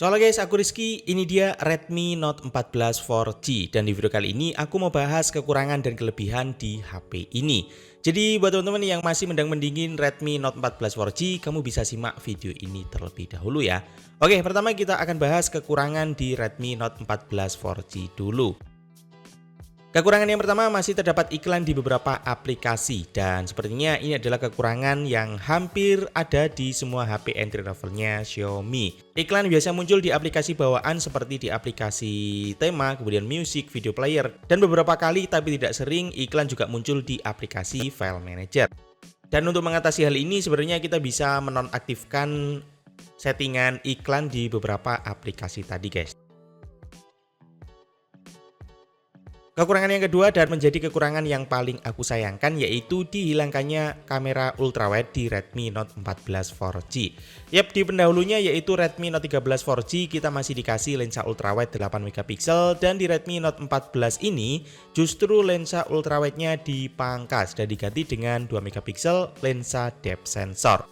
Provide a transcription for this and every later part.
Soalnya guys, aku Rizky, ini dia Redmi Note 14 4G. Dan di video kali ini aku mau bahas kekurangan dan kelebihan di HP ini. Jadi buat teman-teman yang masih mending-mendingin Redmi Note 14 4G, kamu bisa simak video ini terlebih dahulu ya. Oke, pertama kita akan bahas kekurangan di Redmi Note 14 4G dulu. Kekurangan yang pertama masih terdapat iklan di beberapa aplikasi dan sepertinya ini adalah kekurangan yang hampir ada di semua HP entry levelnya Xiaomi. Iklan biasa muncul di aplikasi bawaan seperti di aplikasi tema, kemudian music, video player, dan beberapa kali tapi tidak sering iklan juga muncul di aplikasi file manager. Dan untuk mengatasi hal ini sebenarnya kita bisa menonaktifkan settingan iklan di beberapa aplikasi tadi guys. Kekurangan yang kedua dan menjadi kekurangan yang paling aku sayangkan yaitu dihilangkannya kamera ultrawide di Redmi Note 14 4G. Yap, di pendahulunya yaitu Redmi Note 13 4G kita masih dikasih lensa ultrawide 8MP dan di Redmi Note 14 ini justru lensa ultrawide-nya dipangkas dan diganti dengan 2MP lensa depth sensor.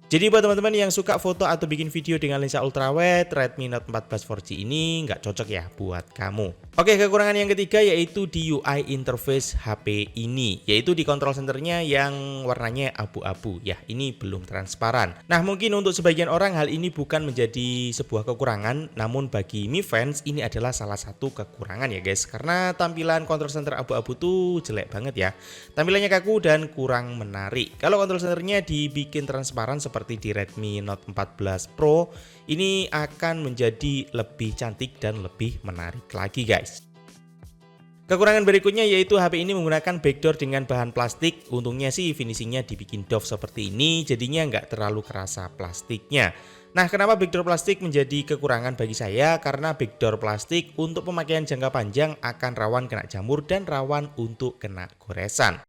Jadi buat teman-teman yang suka foto atau bikin video dengan lensa ultrawide, Redmi Note 14 4G ini nggak cocok ya buat kamu. Oke, kekurangan yang ketiga yaitu di UI interface HP ini, yaitu di control centernya yang warnanya abu-abu. Ya, ini belum transparan. Nah, mungkin untuk sebagian orang hal ini bukan menjadi sebuah kekurangan, namun bagi Mi Fans ini adalah salah satu kekurangan ya guys, karena tampilan control center abu-abu tuh jelek banget ya. Tampilannya kaku dan kurang menarik. Kalau control centernya dibikin transparan seperti di Redmi Note 14 Pro, ini akan menjadi lebih cantik dan lebih menarik lagi guys. Kekurangan berikutnya yaitu HP ini menggunakan backdoor dengan bahan plastik. Untungnya sih finishingnya dibikin doff seperti ini, jadinya nggak terlalu kerasa plastiknya. Nah, kenapa backdoor plastik menjadi kekurangan bagi saya? Karena backdoor plastik untuk pemakaian jangka panjang akan rawan kena jamur dan rawan untuk kena goresan.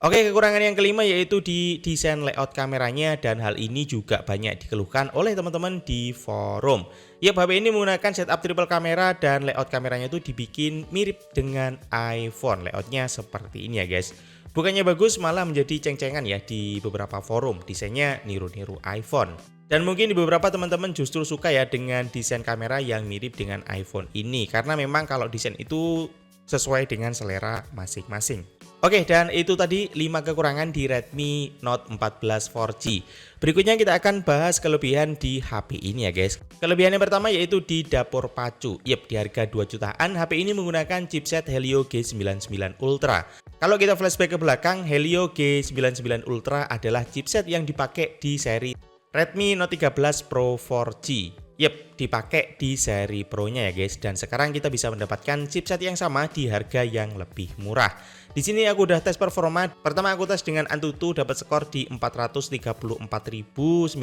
Oke, kekurangan yang kelima yaitu di desain layout kameranya dan hal ini juga banyak dikeluhkan oleh teman-teman di forum. Yap, HP ini menggunakan setup triple kamera dan layout kameranya itu dibikin mirip dengan iPhone. Layoutnya seperti ini ya guys. Bukannya bagus, malah menjadi ceng-cengan ya di beberapa forum. Desainnya niru-niru iPhone. Dan mungkin di beberapa teman-teman justru suka ya dengan desain kamera yang mirip dengan iPhone ini. Karena memang kalau desain itu sesuai dengan selera masing-masing. Oke, dan itu tadi 5 kekurangan di Redmi Note 14 4G. Berikutnya kita akan bahas kelebihan di HP ini ya guys. Kelebihan yang pertama yaitu di dapur pacu. Yap, di harga 2 jutaan HP ini menggunakan chipset Helio G99 Ultra. Kalau kita flashback ke belakang, Helio G99 Ultra adalah chipset yang dipakai di seri Redmi Note 13 Pro 4G. Yep, dipakai di seri Pro-nya ya guys. Dan sekarang kita bisa mendapatkan chipset yang sama di harga yang lebih murah. Di sini aku udah tes performa. Pertama aku tes dengan Antutu dapat skor di 434.900.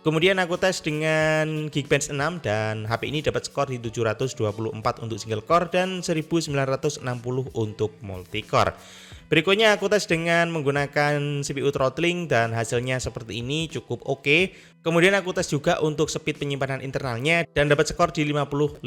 Kemudian aku tes dengan Geekbench 6 dan HP ini dapat skor di 724 untuk single core dan 1960 untuk multi core. Berikutnya aku tes dengan menggunakan CPU throttling dan hasilnya seperti ini, cukup oke. Kemudian aku tes juga untuk speed penyimpanan internalnya dan dapat skor di 55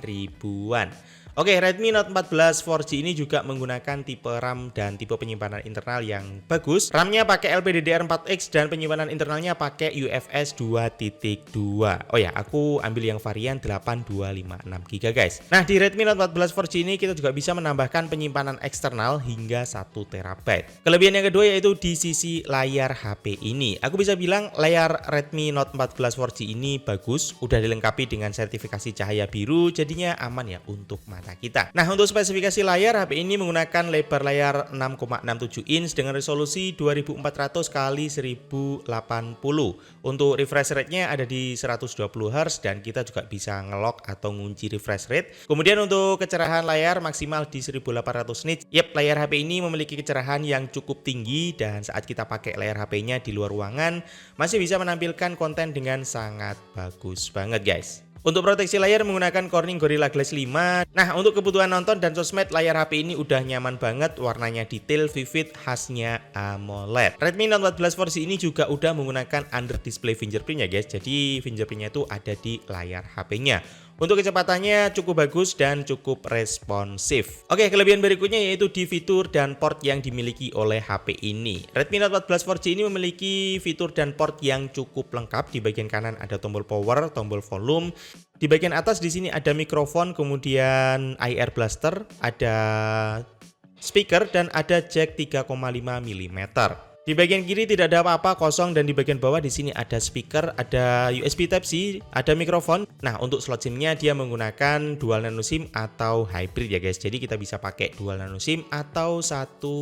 ribuan. Oke, Redmi Note 14 4G ini juga menggunakan tipe RAM dan tipe penyimpanan internal yang bagus. RAM-nya pakai LPDDR4X dan penyimpanan internalnya pakai UFS 2.2. Oh ya, aku ambil yang varian 8256GB guys. Nah, di Redmi Note 14 4G ini kita juga bisa menambahkan penyimpanan eksternal hingga 1TB. Kelebihan yang kedua yaitu di sisi layar HP ini. Aku bisa bilang layar Redmi Note 14 4G ini bagus, udah dilengkapi dengan sertifikasi cahaya biru, jadinya aman ya untuk mata kita. Nah, untuk spesifikasi layar HP ini menggunakan lebar layar 6,67 inch dengan resolusi 2400 x 1080. Untuk refresh rate-nya ada di 120Hz dan kita juga bisa ngelock atau ngunci refresh rate. Kemudian untuk kecerahan layar maksimal di 1800 nits. Yap, layar HP ini memiliki kecerahan yang cukup tinggi dan saat kita pakai layar HP-nya di luar ruangan masih bisa menampilkan konten dengan sangat bagus banget guys. Untuk proteksi layar menggunakan Corning Gorilla Glass 5. Nah, untuk kebutuhan nonton dan sosmed, layar HP ini udah nyaman banget, warnanya detail, vivid, khasnya AMOLED. Redmi Note 14 4G ini juga udah menggunakan under display fingerprint ya guys. Jadi fingerprintnya itu ada di layar HP-nya. Untuk kecepatannya cukup bagus dan cukup responsif. Oke, kelebihan berikutnya yaitu di fitur dan port yang dimiliki oleh HP ini. Redmi Note 14 4G ini memiliki fitur dan port yang cukup lengkap. Di bagian kanan ada tombol power, tombol volume. Di bagian atas di sini ada mikrofon, kemudian IR blaster, ada speaker dan ada jack 3,5 mm. Di bagian kiri tidak ada apa-apa, kosong, dan di bagian bawah di sini ada speaker, ada USB Type-C, ada mikrofon. Nah, untuk slot SIM-nya dia menggunakan dual nano SIM atau hybrid ya guys. Jadi kita bisa pakai dual nano SIM atau satu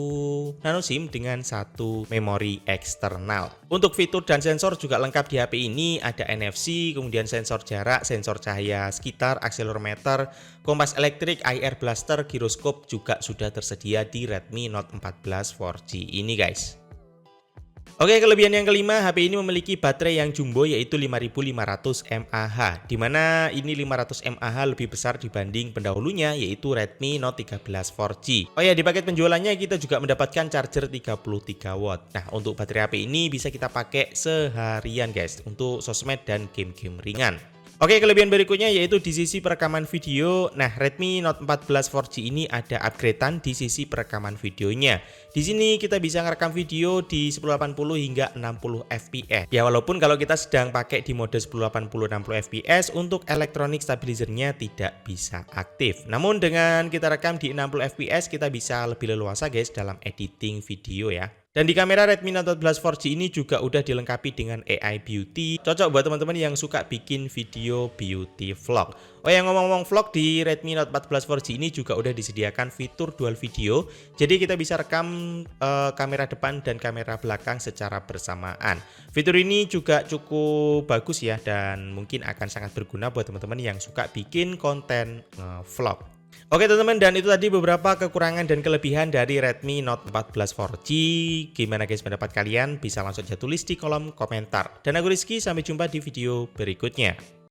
nano SIM dengan satu memori eksternal. Untuk fitur dan sensor juga lengkap di HP ini, ada NFC, kemudian sensor jarak, sensor cahaya sekitar, akselerometer, kompas elektrik, IR blaster, giroskop juga sudah tersedia di Redmi Note 14 4G ini guys. Oke, kelebihan yang kelima, HP ini memiliki baterai yang jumbo yaitu 5500 mAh, dimana ini 500 mAh lebih besar dibanding pendahulunya yaitu Redmi Note 13 4G. Oh ya, di paket penjualannya kita juga mendapatkan charger 33 watt. Nah, untuk baterai HP ini bisa kita pakai seharian guys untuk sosmed dan game-game ringan. Oke, kelebihan berikutnya yaitu di sisi perekaman video. Nah, Redmi Note 14 4G ini ada upgradean di sisi perekaman videonya. Di sini kita bisa ngerekam video di 1080 hingga 60 fps. Ya, walaupun kalau kita sedang pakai di mode 1080 60 fps untuk electronic stabilizernya tidak bisa aktif. Namun dengan kita rekam di 60 fps kita bisa lebih leluasa guys dalam editing video ya. Dan di kamera Redmi Note 14 4G ini juga udah dilengkapi dengan AI Beauty. Cocok buat teman-teman yang suka bikin video beauty vlog. Oh yang ngomong-ngomong vlog, di Redmi Note 14 4G ini juga udah disediakan fitur dual video. Jadi kita bisa rekam kamera depan dan kamera belakang secara bersamaan. Fitur ini juga cukup bagus ya dan mungkin akan sangat berguna buat teman-teman yang suka bikin konten vlog. Oke teman-teman, dan itu tadi beberapa kekurangan dan kelebihan dari Redmi Note 14 4G. Gimana guys pendapat kalian? Bisa langsung aja tulis di kolom komentar. Dan aku Rizky, sampai jumpa di video berikutnya.